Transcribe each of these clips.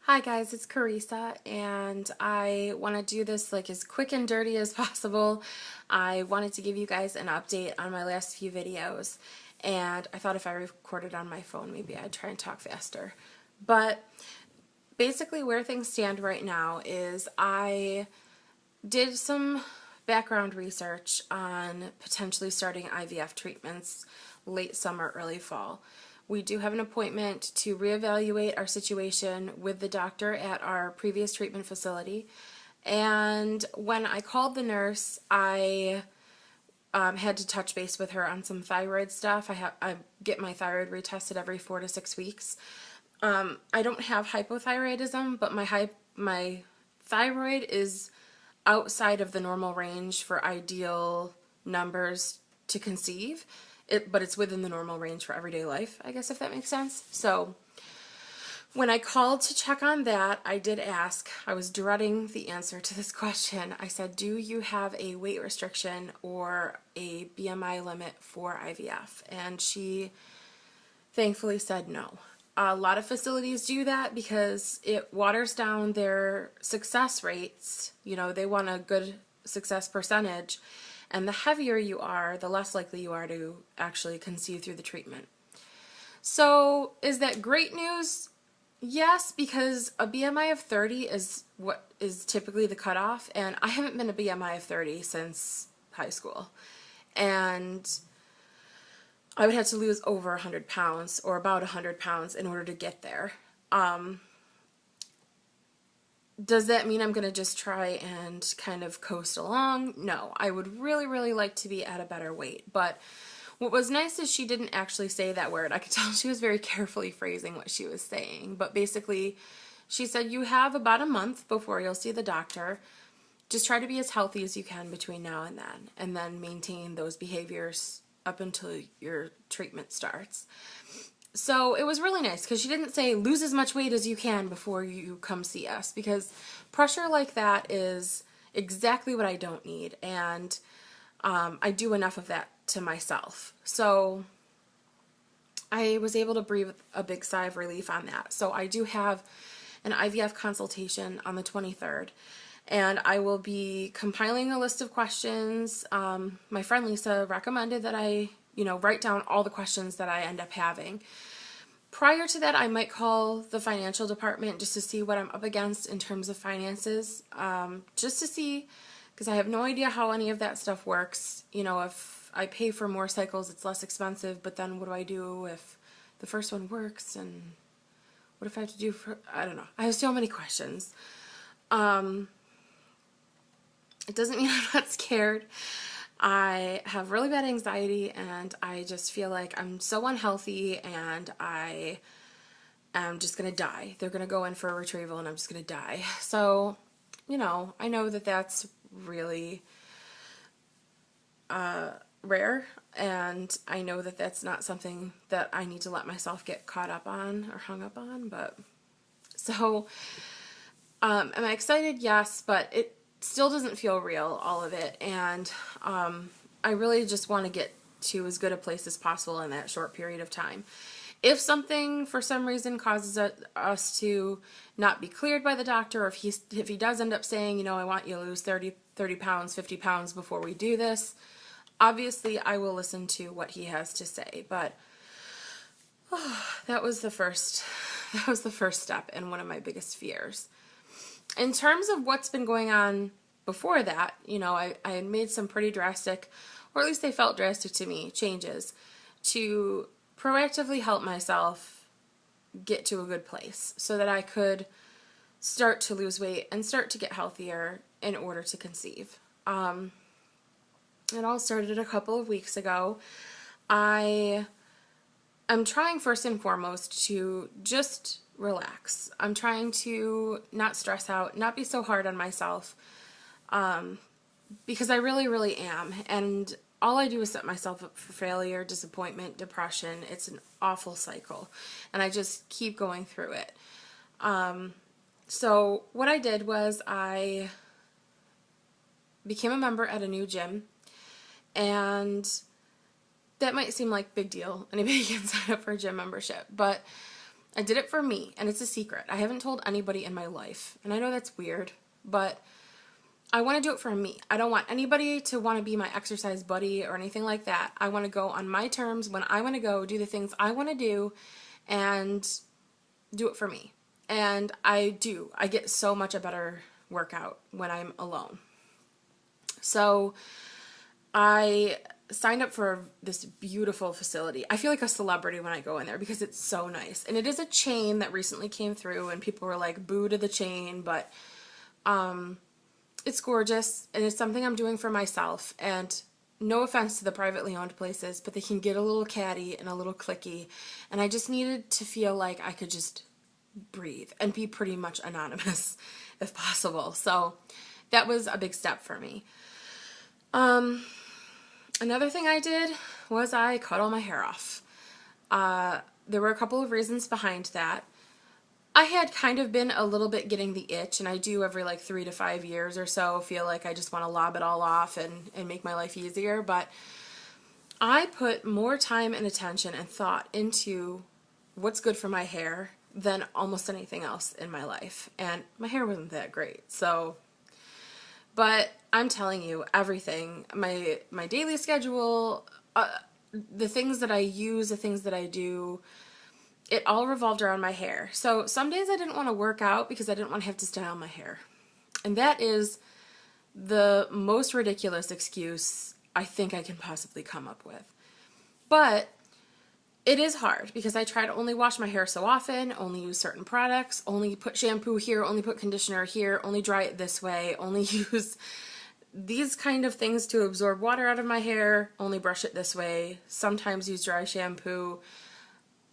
Hi guys, it's Carissa, and I want to do this like as quick and dirty as possible. I wanted to give you guys an update on my last few videos, and I thought if I recorded on my phone, maybe I'd try and talk faster. But basically where things stand right now is I did some background research on potentially starting IVF treatments late summer, early fall. We do have an appointment to reevaluate our situation with the doctor at our previous treatment facility. And when I called the nurse, I had to touch base with her on some thyroid stuff. I get my thyroid retested every 4 to 6 weeks. I don't have hypothyroidism, but my thyroid is outside of the normal range for ideal numbers to conceive. But it's within the normal range for everyday life, I guess, if that makes sense. So when I called to check on that, I did ask, I was dreading the answer to this question. I said, do you have a weight restriction or a BMI limit for IVF? And she thankfully said no. A lot of facilities do that because it waters down their success rates. You know, they want a good success percentage. And the heavier you are, the less likely you are to actually conceive through the treatment. So, is that great news? Yes, because a BMI of 30 is what is typically the cutoff, and I haven't been a BMI of 30 since high school. And I would have to lose over 100 pounds, or about 100 pounds, in order to get there. Does that mean I'm going to just try and kind of coast along? No, I would really, really like to be at a better weight. But what was nice is she didn't actually say that word. I could tell she was very carefully phrasing what she was saying. But basically, she said, you have about a month before you'll see the doctor. Just try to be as healthy as you can between now and then maintain those behaviors up until your treatment starts. So it was really nice because she didn't say lose as much weight as you can before you come see us, because pressure like that is exactly what I don't need, and I do enough of that to myself. So I was able to breathe a big sigh of relief on that. So I do have an IVF consultation on the 23rd, and I will be compiling a list of questions. My friend Lisa recommended that I write down all the questions that I end up having. Prior to that, I might call the financial department just to see what I'm up against in terms of finances, just to see, because I have no idea how any of that stuff works. You know, if I pay for more cycles, it's less expensive, but then what do I do if the first one works, and what if I have to do for, I don't know. I have so many questions. It doesn't mean I'm not scared. I have really bad anxiety, and I just feel like I'm so unhealthy, and I am just going to die. They're going to go in for a retrieval, and I'm just going to die. So, I know that that's really rare, and I know that that's not something that I need to let myself get caught up on or hung up on, but so am I excited? Yes, but it still doesn't feel real, all of it, and I really just want to get to as good a place as possible in that short period of time. If something for some reason causes us to not be cleared by the doctor, or if he does end up saying, I want you to lose 30 pounds, 50 pounds before we do this, obviously I will listen to what he has to say. But that was the first step and one of my biggest fears. In terms of what's been going on before that, I had made some pretty drastic, or at least they felt drastic to me, changes to proactively help myself get to a good place so that I could start to lose weight and start to get healthier in order to conceive. It all started a couple of weeks ago. I'm trying first and foremost to just relax. I'm trying to not stress out, not be so hard on myself, because I really, really am. And all I do is set myself up for failure, disappointment, depression. It's an awful cycle, and I just keep going through it. So what I did was I became a member at a new gym, and that might seem like a big deal. Anybody can sign up for a gym membership, but I did it for me, and it's a secret. I haven't told anybody in my life, and I know that's weird, but I want to do it for me. I don't want anybody to want to be my exercise buddy or anything like that. I want to go on my terms when I want to go, do the things I want to do, and do it for me. And I do. I get so much a better workout when I'm alone. So I signed up for this beautiful facility. I feel like a celebrity when I go in there because it's so nice. And it is a chain that recently came through, and people were like, boo to the chain, but it's gorgeous, and it's something I'm doing for myself. And no offense to the privately owned places, but they can get a little catty and a little cliquey, and I just needed to feel like I could just breathe and be pretty much anonymous if possible. So that was a big step for me. Another thing I did was I cut all my hair off. There were a couple of reasons behind that. I had kind of been a little bit getting the itch, and I do every like 3 to 5 years or so feel like I just want to lob it all off and make my life easier, but I put more time and attention and thought into what's good for my hair than almost anything else in my life, and my hair wasn't that great, so, but I'm telling you, everything, my daily schedule, the things that I use, the things that I do, it all revolved around my hair. So some days I didn't want to work out because I didn't want to have to style my hair. And that is the most ridiculous excuse I think I can possibly come up with. But it is hard because I try to only wash my hair so often, only use certain products, only put shampoo here, only put conditioner here, only dry it this way, only use these kind of things to absorb water out of my hair, only brush it this way, sometimes use dry shampoo.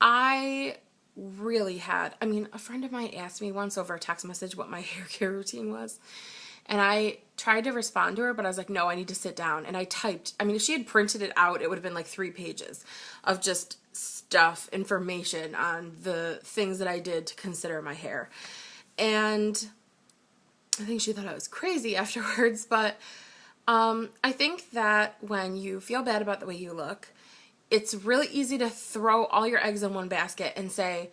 I really had, a friend of mine asked me once over a text message what my hair care routine was, and I tried to respond to her, but I was like, no, I need to sit down, and I typed, if she had printed it out, it would have been like 3 pages of just stuff, information on the things that I did to consider my hair, and I think she thought I was crazy afterwards, but I think that when you feel bad about the way you look, it's really easy to throw all your eggs in one basket and say,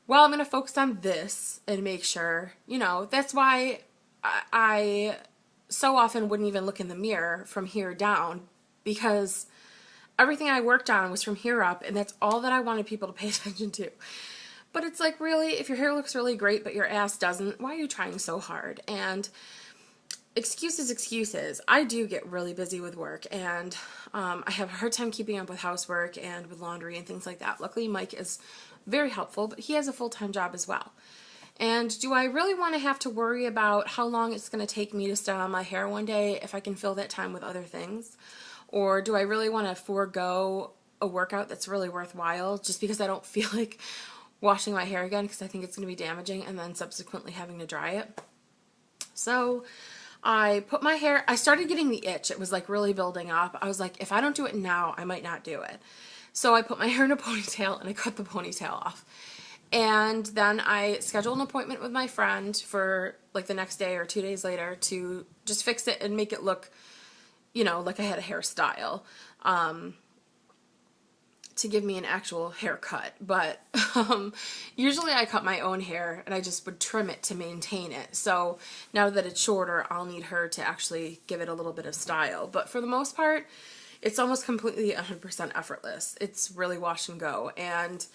well, I'm going to focus on this and make sure, that's why I so often wouldn't even look in the mirror from here down, because everything I worked on was from here up, and that's all that I wanted people to pay attention to. But it's like, really, if your hair looks really great but your ass doesn't, why are you trying so hard? And excuses. I do get really busy with work, and I have a hard time keeping up with housework and with laundry and things like that. Luckily, Mike is very helpful, but he has a full-time job as well. And do I really want to have to worry about how long it's going to take me to style my hair one day if I can fill that time with other things? Or do I really want to forego a workout that's really worthwhile just because I don't feel like washing my hair again because I think it's going to be damaging and then subsequently having to dry it? So I put my hair, I started getting the itch. It was like really building up. I was like, if I don't do it now, I might not do it. So I put my hair in a ponytail and I cut the ponytail off. And then I scheduled an appointment with my friend for like the next day or 2 days later to just fix it and make it look, like I had a hairstyle. To give me an actual haircut, but usually I cut my own hair and I just would trim it to maintain it. So now that it's shorter, I'll need her to actually give it a little bit of style. But for the most part, it's almost completely 100% effortless. It's really wash and go. And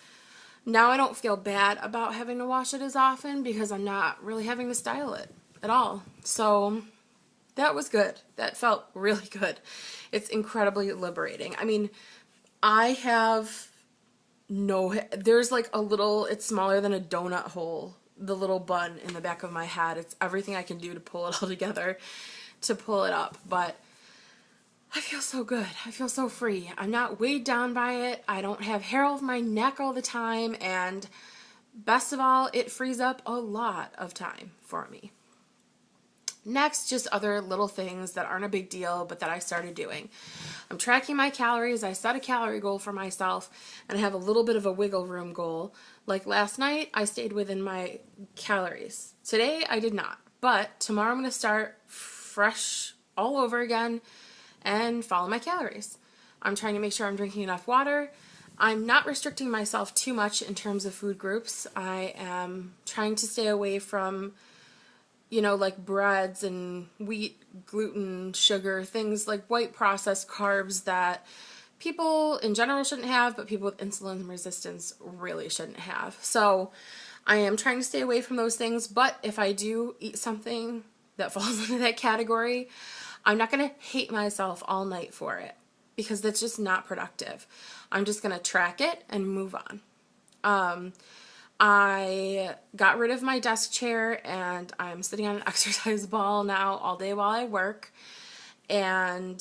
now I don't feel bad about having to wash it as often because I'm not really having to style it at all. So that was good. That felt really good. It's incredibly liberating. I have there's like a little, it's smaller than a donut hole, the little bun in the back of my head. It's everything I can do to pull it all together, to pull it up, but I feel so good. I feel so free. I'm not weighed down by it. I don't have hair over my neck all the time, and best of all, it frees up a lot of time for me. Next, just other little things that aren't a big deal, but that I started doing. I'm tracking my calories. I set a calorie goal for myself, and I have a little bit of a wiggle room goal. Like last night, I stayed within my calories. Today, I did not. But tomorrow, I'm going to start fresh all over again and follow my calories. I'm trying to make sure I'm drinking enough water. I'm not restricting myself too much in terms of food groups. I am trying to stay away from, like breads and wheat, gluten, sugar, things like white processed carbs that people in general shouldn't have, but people with insulin resistance really shouldn't have. So I am trying to stay away from those things, but if I do eat something that falls into that category, I'm not going to hate myself all night for it because that's just not productive. I'm just going to track it and move on. I got rid of my desk chair and I'm sitting on an exercise ball now all day while I work. And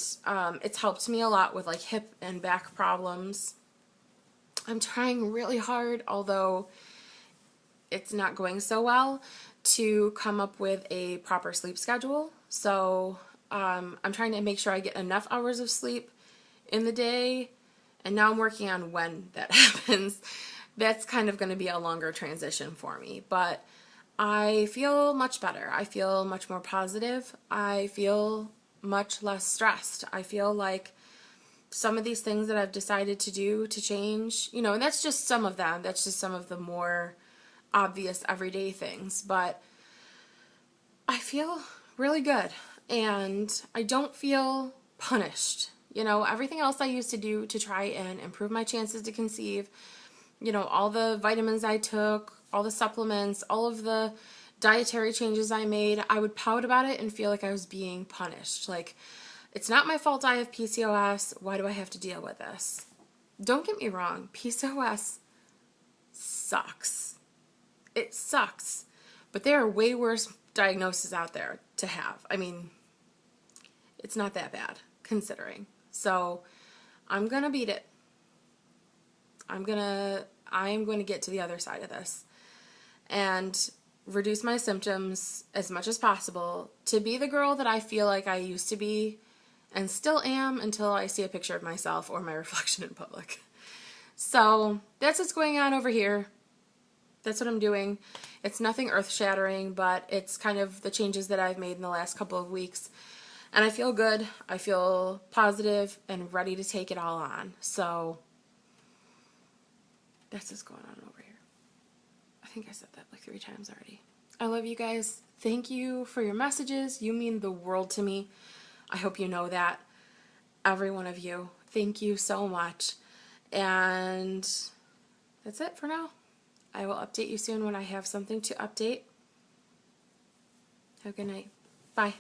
it's helped me a lot with like hip and back problems. I'm trying really hard, although it's not going so well, to come up with a proper sleep schedule. So I'm trying to make sure I get enough hours of sleep in the day, and now I'm working on when that happens. That's kind of going to be a longer transition for me, but I feel much better. I feel much more positive. I feel much less stressed. I feel like some of these things that I've decided to do to change, and that's just some of them. That's just some of the more obvious everyday things, but I feel really good and I don't feel punished. Everything else I used to do to try and improve my chances to conceive, all the vitamins I took, all the supplements, all of the dietary changes I made, I would pout about it and feel like I was being punished. Like, it's not my fault I have PCOS. Why do I have to deal with this? Don't get me wrong. PCOS sucks. It sucks. But there are way worse diagnoses out there to have. I mean, it's not that bad, considering. So, I'm going to beat it. I'm going to get to the other side of this and reduce my symptoms as much as possible to be the girl that I feel like I used to be and still am until I see a picture of myself or my reflection in public. So that's what's going on over here. That's what I'm doing. It's nothing earth-shattering, but it's kind of the changes that I've made in the last couple of weeks. And I feel good. I feel positive and ready to take it all on. So that's what's going on over here. I think I said that like 3 times already. I love you guys. Thank you for your messages. You mean the world to me. I hope you know that. Every one of you. Thank you so much. And that's it for now. I will update you soon when I have something to update. Have a good night. Bye.